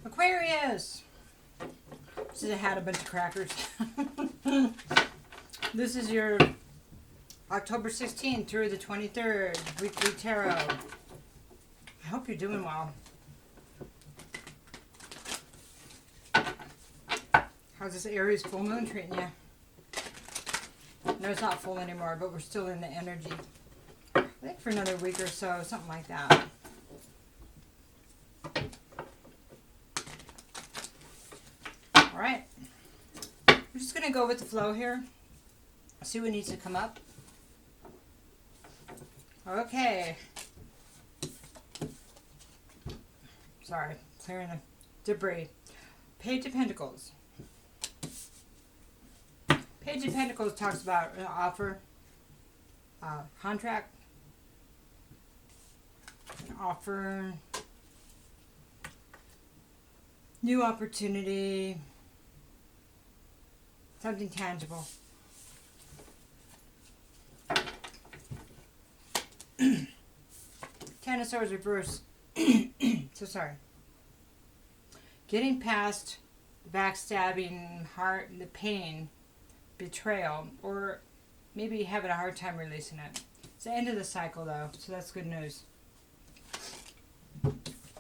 Aquarius! This is a hat, a bunch of crackers. This is your October 16th through the 23rd weekly tarot. I hope you're doing well. How's this Aries full moon treating you? No, it's not full anymore, but we're still in the energy. I think for another week or so, something like that. All right. We're just going to go with the flow here. See what needs to come up. Okay. Sorry, clearing the debris. Page of Pentacles. Page of Pentacles talks about an offer, contract, offer, new opportunity, something tangible. Ten of Swords reverse. So sorry. Getting past the backstabbing, heart, the pain, betrayal, or maybe having a hard time releasing it. It's the end of the cycle though, so that's good news.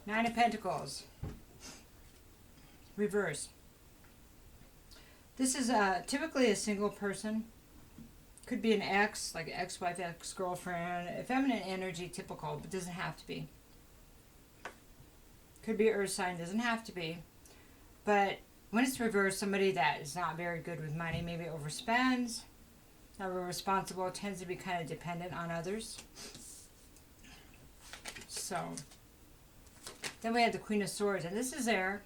Nine of Pentacles. Reverse. This is typically a single person. Could be an ex, like ex-wife, ex-girlfriend. A feminine energy, typical, but doesn't have to be. Could be earth sign, doesn't have to be. But when it's reversed, somebody that is not very good with money, maybe overspends, not very responsible, tends to be kind of dependent on others. So, then we have the Queen of Swords, and this is air.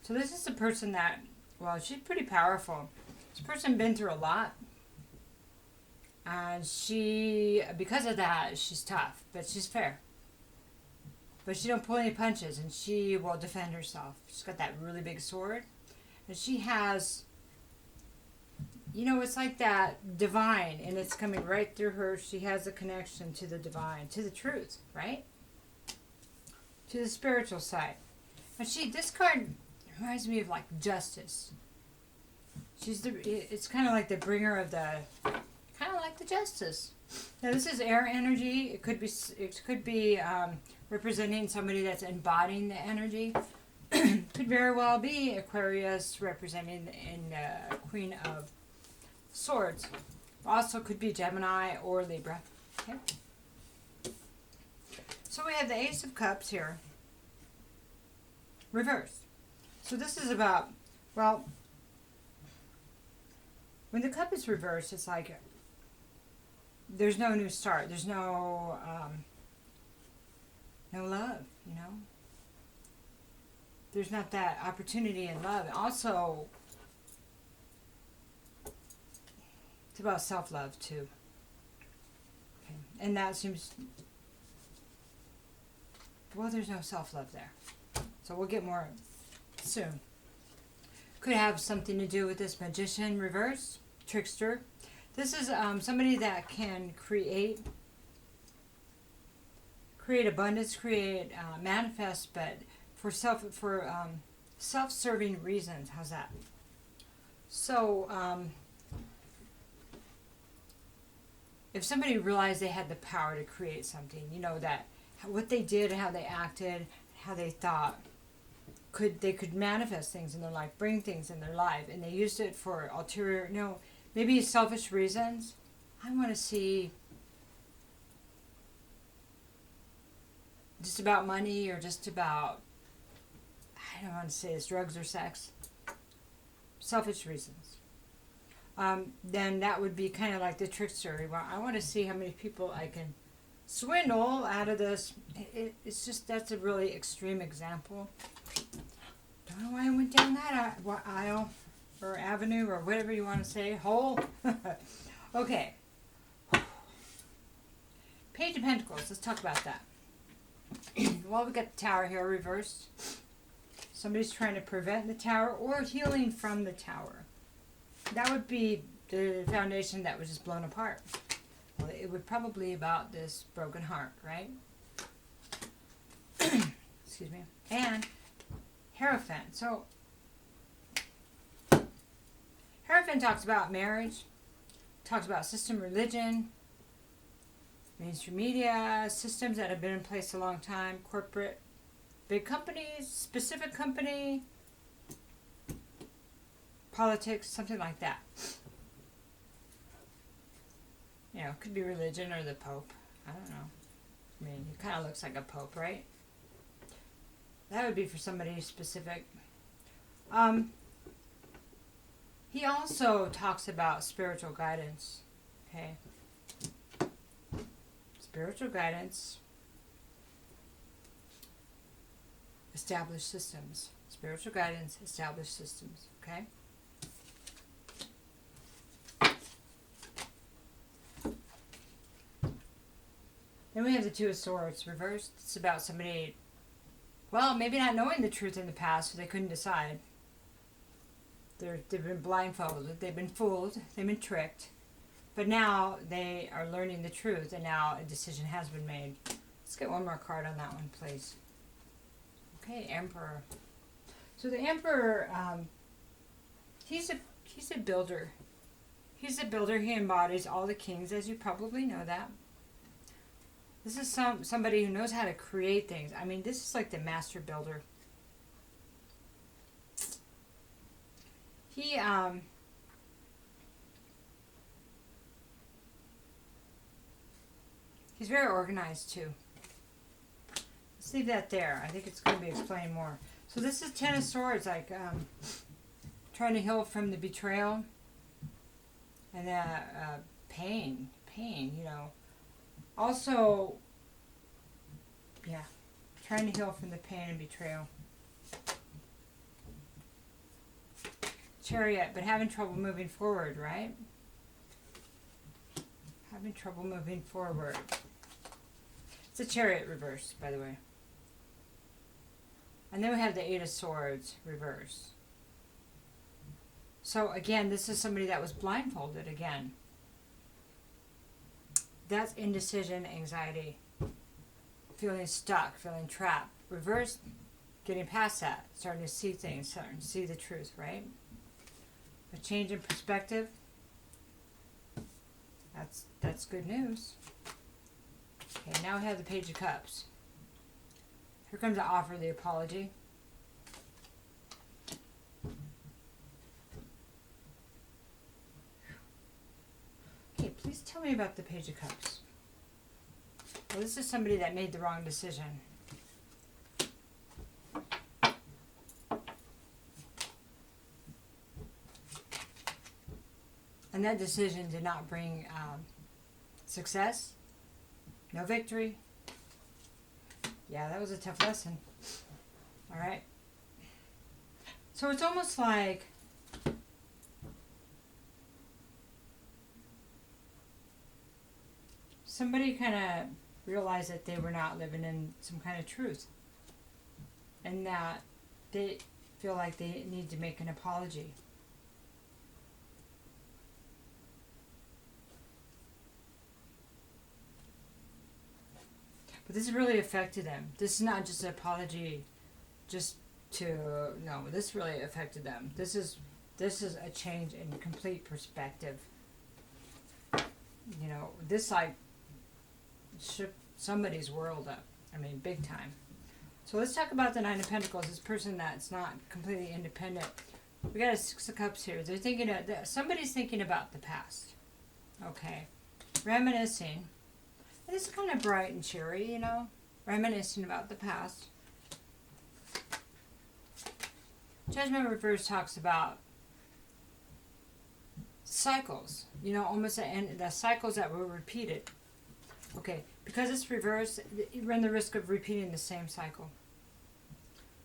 So this is the person that, well, she's pretty powerful. This person been through a lot. And she, because of that, she's tough, but she's fair. But she don't pull any punches, and she will defend herself. She's got that really big sword. And she has, you know, it's like that divine, and it's coming right through her. She has a connection to the divine, to the truth, right? To the spiritual side. And this card reminds me of like justice. It's kind of like the bringer of the, kind of like the justice. Now this is air energy. It could be representing somebody that's embodying the energy. Could very well be Aquarius representing the Queen of Swords. Also could be Gemini or Libra. Okay. So we have the Ace of Cups here. Reversed. So this is about, well, when the cup is reversed, it's like there's no new start. There's no love, you know. There's not that opportunity in love. Also, it's about self-love too. Okay. And that seems, well, there's no self-love there. So we'll get more soon. Could have something to do with this Magician reverse, trickster. This is somebody that can create abundance, manifest, but for self-serving reasons. How's that? So if somebody realized they had the power to create something, you know, that what they did, how they acted, how they thought, they could manifest things in their life, bring things in their life, and they used it for ulterior, you know, maybe selfish reasons. I want to see just about money, or just about, I don't want to say it's drugs or sex. Selfish reasons. Then that would be kind of like the trickster. I want to see how many people I can swindle out of this. It's just, that's a really extreme example. Don't know why I went down that aisle or avenue or whatever you want to say. Hole. Okay. Page of Pentacles. Let's talk about that. Well, we got the Tower here reversed. Somebody's trying to prevent the Tower or healing from the Tower. That would be the foundation that was just blown apart. Well, it would probably be about this broken heart, right? Excuse me. And Hierophant. So, Hierophant talks about marriage, talks about system religion, mainstream media, systems that have been in place a long time, corporate, big companies, specific company, politics, something like that. You know, it could be religion or the Pope. I don't know. I mean, he kind of looks like a Pope, right? That would be for somebody specific. He also talks about spiritual guidance. Okay. Spiritual guidance. Established systems. Spiritual guidance, established systems. Okay. Then we have the Two of Swords reversed. It's about somebody, well, maybe not knowing the truth in the past, so they couldn't decide. They've been blindfolded, they've been fooled, they've been tricked. But now they are learning the truth, and now a decision has been made. Let's get one more card on that one, please. Okay, Emperor. So the Emperor, he's a builder. He's a builder. He embodies all the kings, as you probably know that. This is somebody who knows how to create things. I mean, this is like the master builder. He's very organized too. Let's leave that there. I think it's going to be explained more. So this is Ten of Swords, like trying to heal from the betrayal and pain, you know. Also, yeah, trying to heal from the pain and betrayal. Chariot, but having trouble moving forward, right? Having trouble moving forward. It's a Chariot reverse, by the way. And then we have the Eight of Swords reverse. So again, this is somebody that was blindfolded again. That's indecision, anxiety, feeling stuck, feeling trapped. Reverse, getting past that, starting to see things, starting to see the truth, right? A change in perspective. That's good news. Okay, now we have the Page of Cups. Here comes the offer, the apology. Okay, please tell me about the Page of Cups. Well, this is somebody that made the wrong decision. And that decision did not bring success, no victory. Yeah, that was a tough lesson. All right. So it's almost like somebody kind of realized that they were not living in some kind of truth, and that they feel like they need to make an apology. But this really affected them. This is not just an apology just to, no, this really affected them. This is a change in complete perspective. You know, this like shook somebody's world up. I mean, big time. So let's talk about the Nine of Pentacles. This person that's not completely independent. We got a Six of Cups here. They're thinking somebody's thinking about the past. Okay, reminiscing. And it's kind of bright and cheery, you know, reminiscing about the past. Judgment Reverse talks about cycles, you know, almost the cycles that were repeated. Okay, because it's reversed, you run the risk of repeating the same cycle.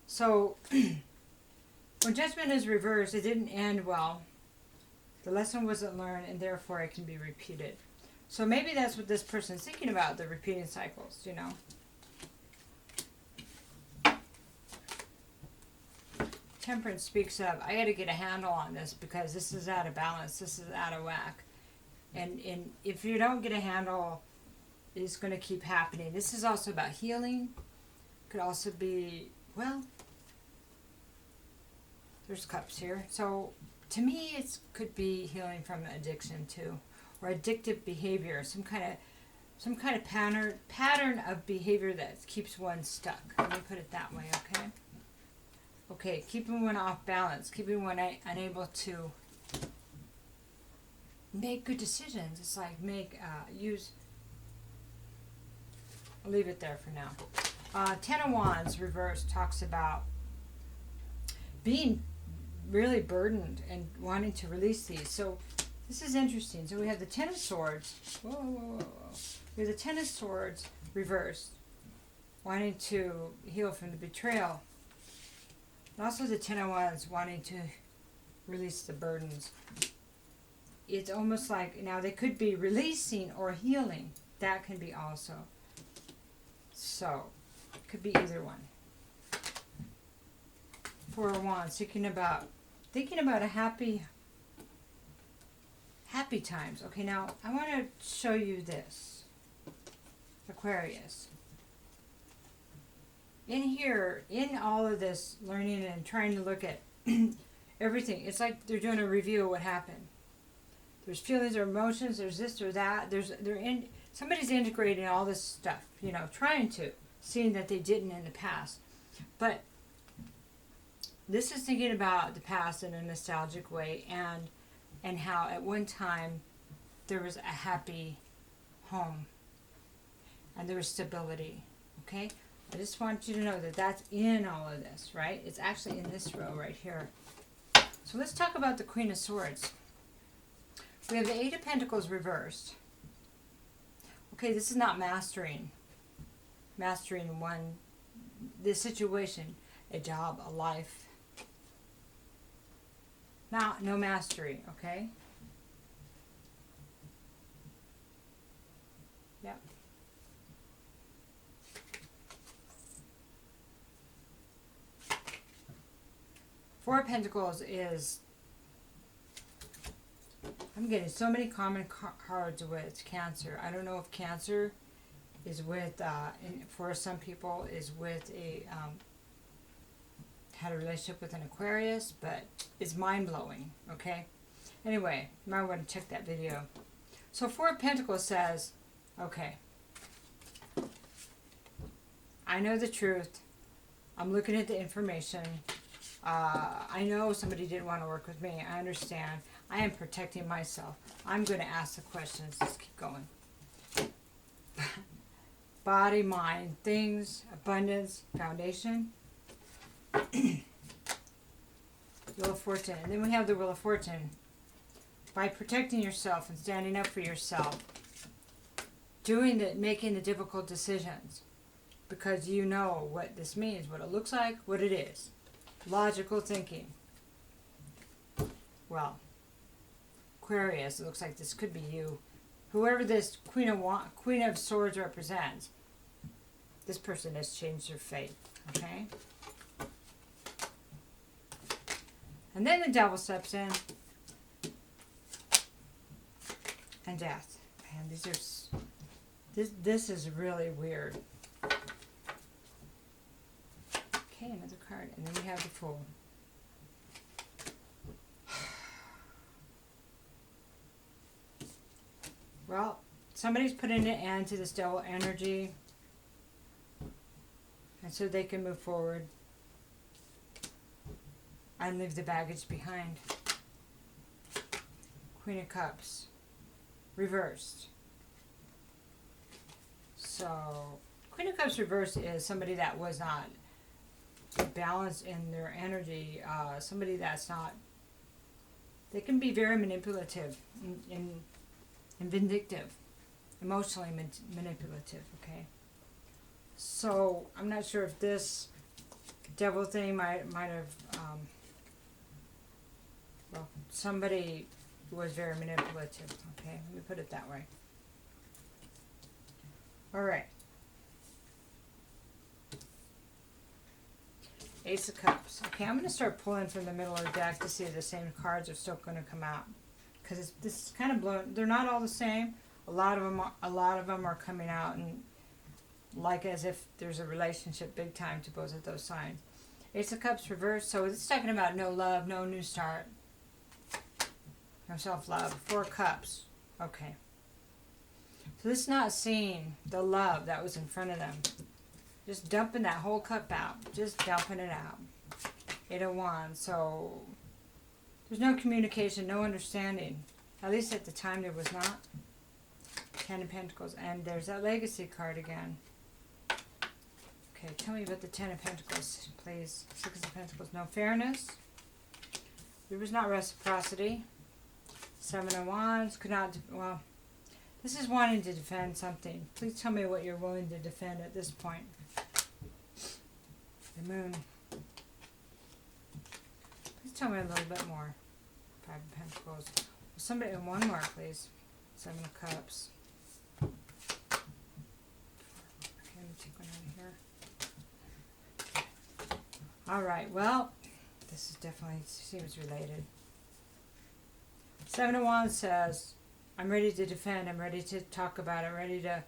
So, when judgment is reversed, it didn't end well. The lesson wasn't learned, and therefore it can be repeated. So maybe that's what this person's thinking about, the repeating cycles, you know. Temperance speaks of, I got to get a handle on this because this is out of balance, this is out of whack. And if you don't get a handle, it's going to keep happening. This is also about healing. Could also be, well, There's cups here. So to me, it could be healing from addiction too, or addictive behavior, some kind of pattern of behavior that keeps one stuck. Let me put it that way, okay? Okay, keeping one off balance, keeping one unable to make good decisions. It's like I'll leave it there for now. Ten of Wands reversed talks about being really burdened and wanting to release these. So this is interesting. So we have the Ten of Swords. Whoa, whoa, whoa, whoa. We have the Ten of Swords reversed, wanting to heal from the betrayal. And also the Ten of Wands wanting to release the burdens. It's almost like, now they could be releasing or healing. That can be also. So, it could be either one. Four of Wands, thinking about a happy times. Okay, now I want to show you this. Aquarius. In here, in all of this learning and trying to look at everything, it's like they're doing a review of what happened. There's feelings or emotions, there's this or that, somebody's integrating all this stuff, trying to, seeing that they didn't in the past. But this is thinking about the past in a nostalgic way, and how at one time there was a happy home and there was stability. Okay, I just want you to know that that's in all of this, right? It's actually in this row right here. So let's talk about the Queen of Swords. We have the Eight of Pentacles reversed. Okay, this is not mastering this situation, a job, a life. No mastery, okay? Yep. Four of Pentacles is, I'm getting so many common cards with Cancer. I don't know if Cancer is with, for some people, is with had a relationship with an Aquarius, but it's mind-blowing, okay? Anyway, you might want to check that video. So Four of Pentacles says, okay, I know the truth. I'm looking at the information. I know somebody didn't want to work with me. I understand. I am protecting myself. I'm going to ask the questions. Let's keep going. Body, mind, things, abundance, foundation. Wheel of Fortune. And then we have the Wheel of Fortune. By protecting yourself and standing up for yourself, making the difficult decisions, because you know what this means, what it looks like, what it is. Logical thinking. Well, Aquarius, it looks like this could be you. Whoever this Queen of Swords represents, this person has changed their fate, okay? And then the Devil steps in. And Death. Man, this is really weird. Okay, another card. And then we have the Fool. Well, somebody's putting an end to this devil energy. And so they can move forward and leave the baggage behind. Queen of Cups. Reversed. So, Queen of Cups reversed is somebody that was not balanced in their energy. Somebody that's not... They can be very manipulative and vindictive. Emotionally manipulative, okay? So, I'm not sure if this devil thing might have... well, somebody was very manipulative, okay? Let me put it that way. Alright. Ace of Cups. Okay, I'm going to start pulling from the middle of the deck to see if the same cards are still going to come out. Because this is kind of blown. They're not all the same. A lot of them are coming out and like as if there's a relationship big time to both of those signs. Ace of Cups reversed. So it's talking about no love, no new start, no self-love. 4 Cups. Okay. So this is not seeing the love that was in front of them. Just dumping that whole cup out. Just dumping it out. 8 of Wands. So there's no communication, no understanding. At least at the time there was not. 10 of Pentacles. And there's that legacy card again. Okay, tell me about the 10 of Pentacles, please. 6 of Pentacles. No fairness. There was not reciprocity. 7 of Wands. Could not, well, this is wanting to defend something. Please tell me what you're willing to defend at this point. The Moon. Please tell me a little bit more. 5 of Pentacles. Somebody, one more, please. 7 of Cups. Okay, let me take one out of here. All right, well, this is definitely seems related. 7 of Wands says, I'm ready to defend, I'm ready to talk about it,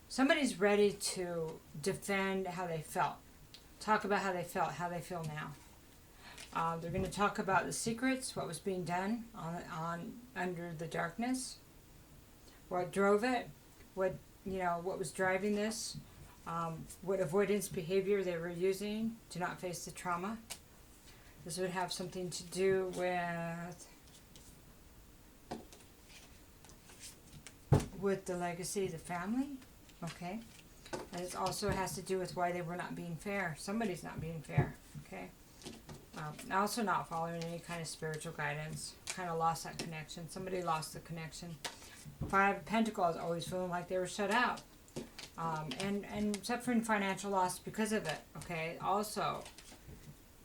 somebody's ready to defend how they felt. Talk about how they felt, how they feel now. They're going to talk about the secrets, what was being done on under the darkness, what drove it, what was driving this. What avoidance behavior they were using to not face the trauma. This would have something to do with the legacy of the family. Okay. And it also has to do with why they were not being fair. Somebody's not being fair. Okay. Also not following any kind of spiritual guidance. Kind of lost that connection. Somebody lost the connection. 5 of Pentacles, always feeling like they were shut out. And suffering financial loss because of it, okay? Also,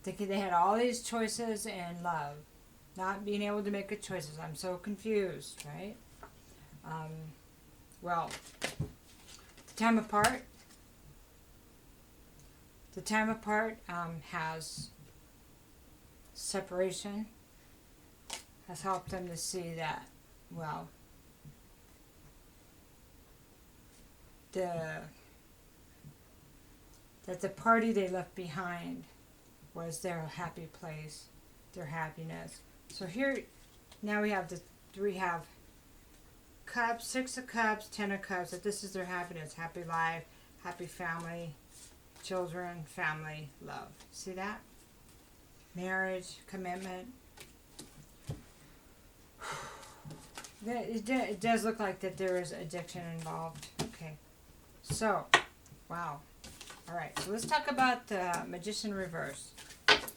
thinking they had all these choices in love, not being able to make good choices. I'm so confused, right? Well, the time apart has separation, has helped them to see that, well, that the party they left behind was their happy place, their happiness. So here, now we have Cups, 6 of Cups, 10 of Cups, that this is their happiness, happy life, happy family, children, family, love. See that? Marriage, commitment. It does look like that there is addiction involved. Okay. So, wow. All right. So let's talk about the Magician reverse.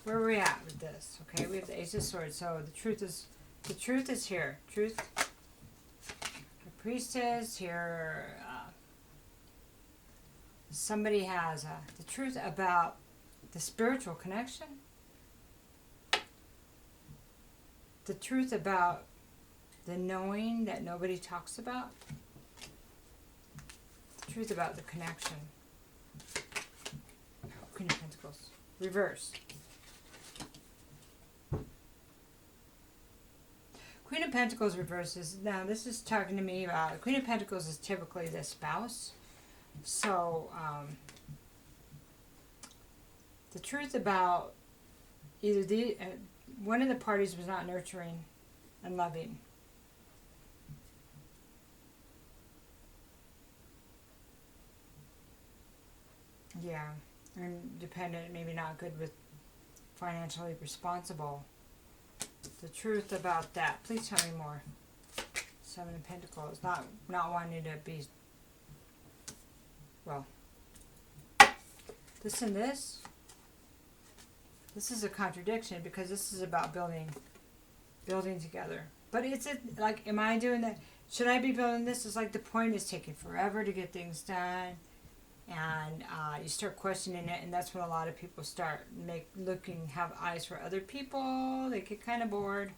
Where are we at with this? Okay. We have the Ace of Swords. So the truth is here. Truth. The Priestess here. Somebody has the truth about the spiritual connection. The truth about the knowing that nobody talks about. The truth about the connection. Queen of Pentacles. Reverse. Queen of Pentacles reverses. Now this is talking to me about, Queen of Pentacles is typically the spouse. So, the truth about either one of the parties was not nurturing and loving. Yeah, and dependent, maybe not good with financially responsible. The truth about that. Please tell me more. 7 of Pentacles. Not wanting to be, well, this and this. This is a contradiction because this is about building together. But it's like, am I doing that? Should I be building this? It's like the point is taking forever to get things done. And you start questioning it, and that's when a lot of people start have eyes for other people. They get kind of bored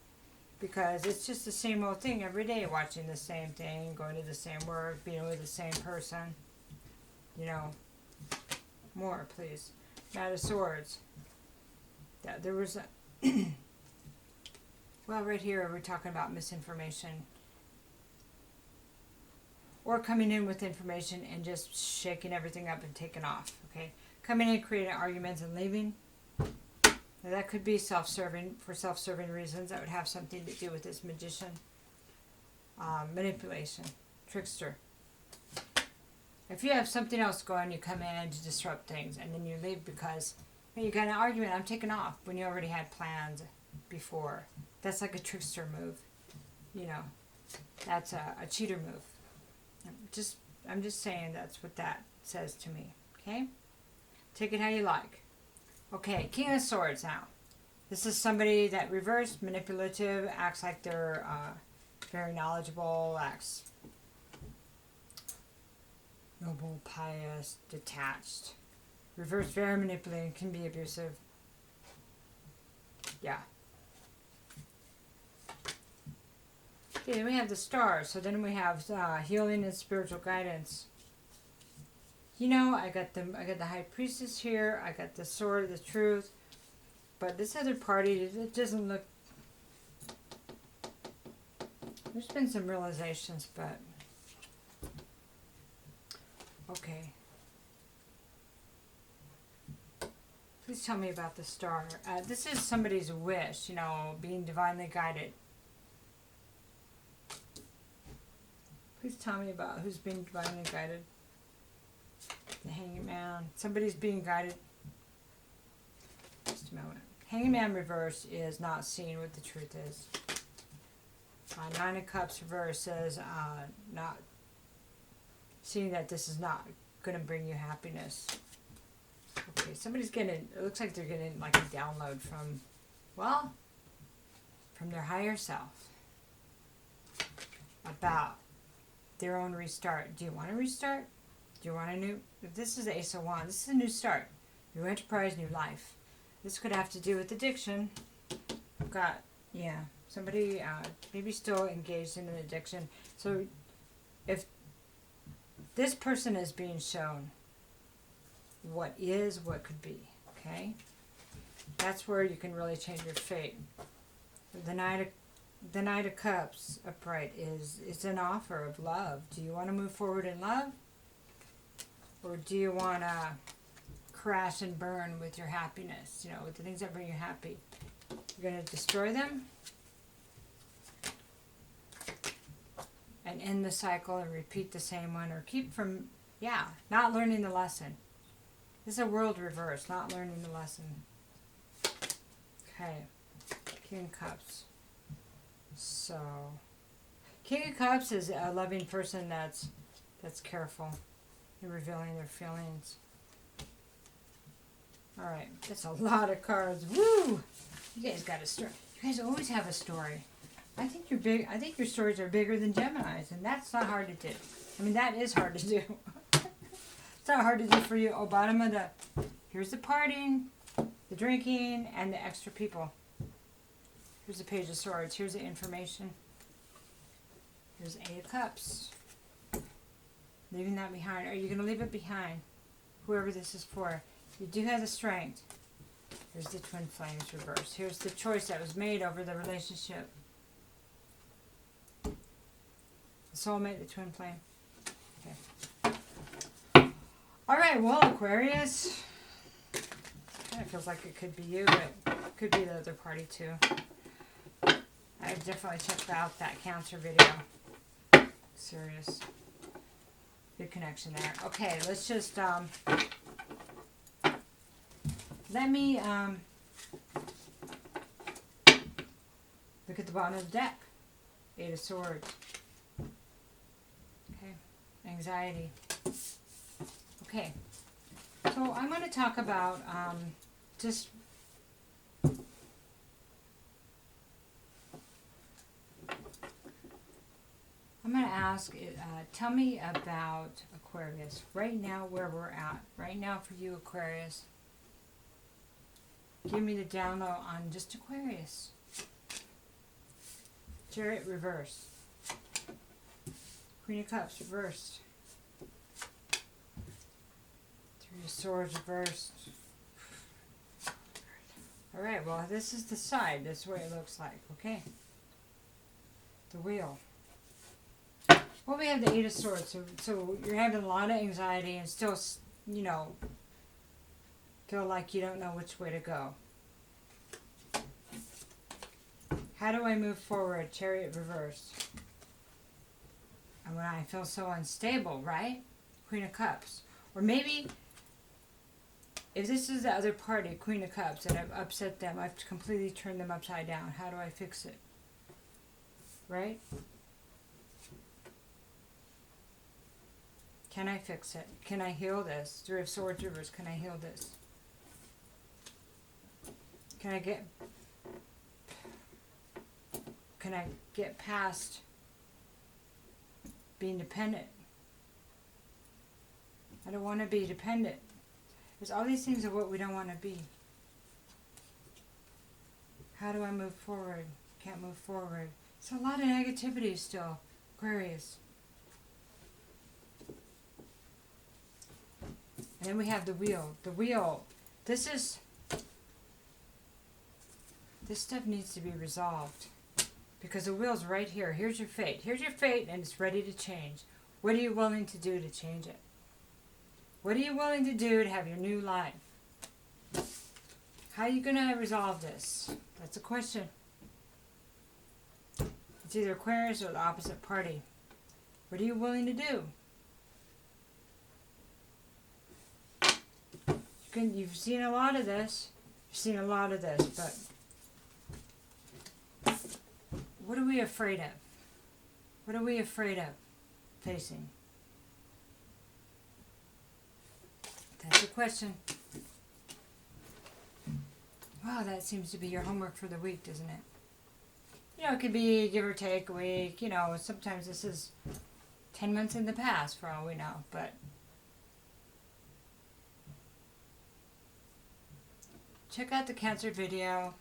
because it's just the same old thing every day, watching the same thing, going to the same work, being with the same person. You know, more, please. Knight of Swords. Yeah, there was a well, right here we're talking about misinformation. Or coming in with information and just shaking everything up and taking off, okay? Coming in, creating arguments and leaving. Now, that could be self-serving, for self-serving reasons. That would have something to do with this magician. Manipulation. Trickster. If you have something else going, you come in to disrupt things, and then you leave because you got an argument. I'm taking off when you already had plans before. That's like a trickster move. You know, that's a cheater move. I'm just saying that's what that says to me. Okay? Take it how you like. Okay, King of Swords now. This is somebody that reversed, manipulative, acts like they're very knowledgeable, acts noble, pious, detached. Reverse, very manipulating, can be abusive. Yeah. Okay, then we have the stars. So then we have healing and spiritual guidance. You know, I got the High Priestess here. I got the Sword of the Truth. But this other party, it doesn't look... There's been some realizations, but... Okay. Please tell me about the star. This is somebody's wish, you know, being divinely guided. Please tell me about who's being divinely guided. The Hanging Man. Somebody's being guided. Just a moment. Hanging Man reverse is not seeing what the truth is. Nine of Cups reverse says not seeing that this is not going to bring you happiness. Okay, somebody's getting, it looks like they're getting like a download from, well, from their higher self about their own restart. Do you want to restart? Do you want a new, if this is the Ace of Wands, this is a new start. New enterprise, new life. This could have to do with addiction. I've got, yeah, somebody maybe still engaged in an addiction. So if this person is being shown what is, what could be, okay? That's where you can really change your fate. The Knight of Cups upright is an offer of love. Do you want to move forward in love? Or do you want to crash and burn with your happiness, you know, with the things that bring you happy? You're going to destroy them and end the cycle and repeat the same one, or keep from, not learning the lesson. This is a world reverse, not learning the lesson. Okay, King of Cups. So, King of Cups is a loving person that's careful in revealing their feelings. All right, that's a lot of cards. Woo! You guys got a story. You guys always have a story. I think you're big. I think your stories are bigger than Gemini's, and that's not hard to do. I mean, that is hard to do. It's not hard to do for you. Oh, bottom of the, here's the partying, the drinking, and the extra people. Here's the Page of Swords. Here's the information. Here's the Eight of Cups. Leaving that behind. Are you going to leave it behind? Whoever this is for. You do have the strength. Here's the Twin Flames reverse. Here's the choice that was made over the relationship. The soulmate, the twin flame. Okay. All right, well, Aquarius. Kind of feels like it could be you, but it could be the other party too. I definitely checked out that Cancer video. Serious. Good connection there. Okay, let's just let me look at the bottom of the deck. Eight of Swords. Okay, anxiety. Okay, so I'm going to talk about just I'm going to ask, tell me about Aquarius, right now where we're at, right now for you Aquarius. Give me the download on just Aquarius. Chariot reversed. Queen of Cups reversed. Three of Swords reversed. Alright, well this is the side, this is what it looks like, okay? The wheel. Well, we have the Eight of Swords, so you're having a lot of anxiety and still, you know, feel like you don't know which way to go. How do I move forward? Chariot reverse. And when I feel so unstable, right? Queen of Cups. Or maybe, if this is the other party, Queen of Cups, and I've upset them, I've completely turned them upside down. How do I fix it? Right? Can I fix it? Can I heal this? Three of Swords reverse. Can I heal this? Can I get past being dependent? I don't want to be dependent. Because all these things are what we don't want to be. How do I move forward? Can't move forward. It's a lot of negativity still, Aquarius. And then we have the wheel. The wheel, this stuff needs to be resolved. Because the wheel's right here. Here's your fate. Here's your fate, and it's ready to change. What are you willing to do to change it? What are you willing to do to have your new life? How are you going to resolve this? That's a question. It's either Aquarius or the opposite party. What are you willing to do? You've seen a lot of this. You've seen a lot of this, but what are we afraid of? What are we afraid of facing? That's the question. Wow, that seems to be your homework for the week, doesn't it? You know, it could be give or take a week. You know, sometimes this is 10 months in the past for all we know, but check out the Cancer video.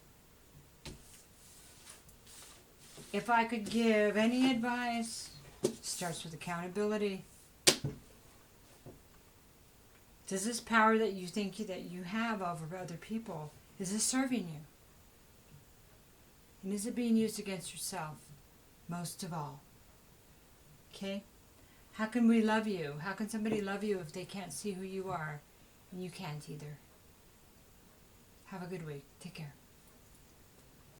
If I could give any advice, it starts with accountability. Does this power that you think that you have over other people, is this serving you? And is it being used against yourself? Most of all. Okay? How can we love you? How can somebody love you if they can't see who you are? And you can't either. Have a good week. Take care.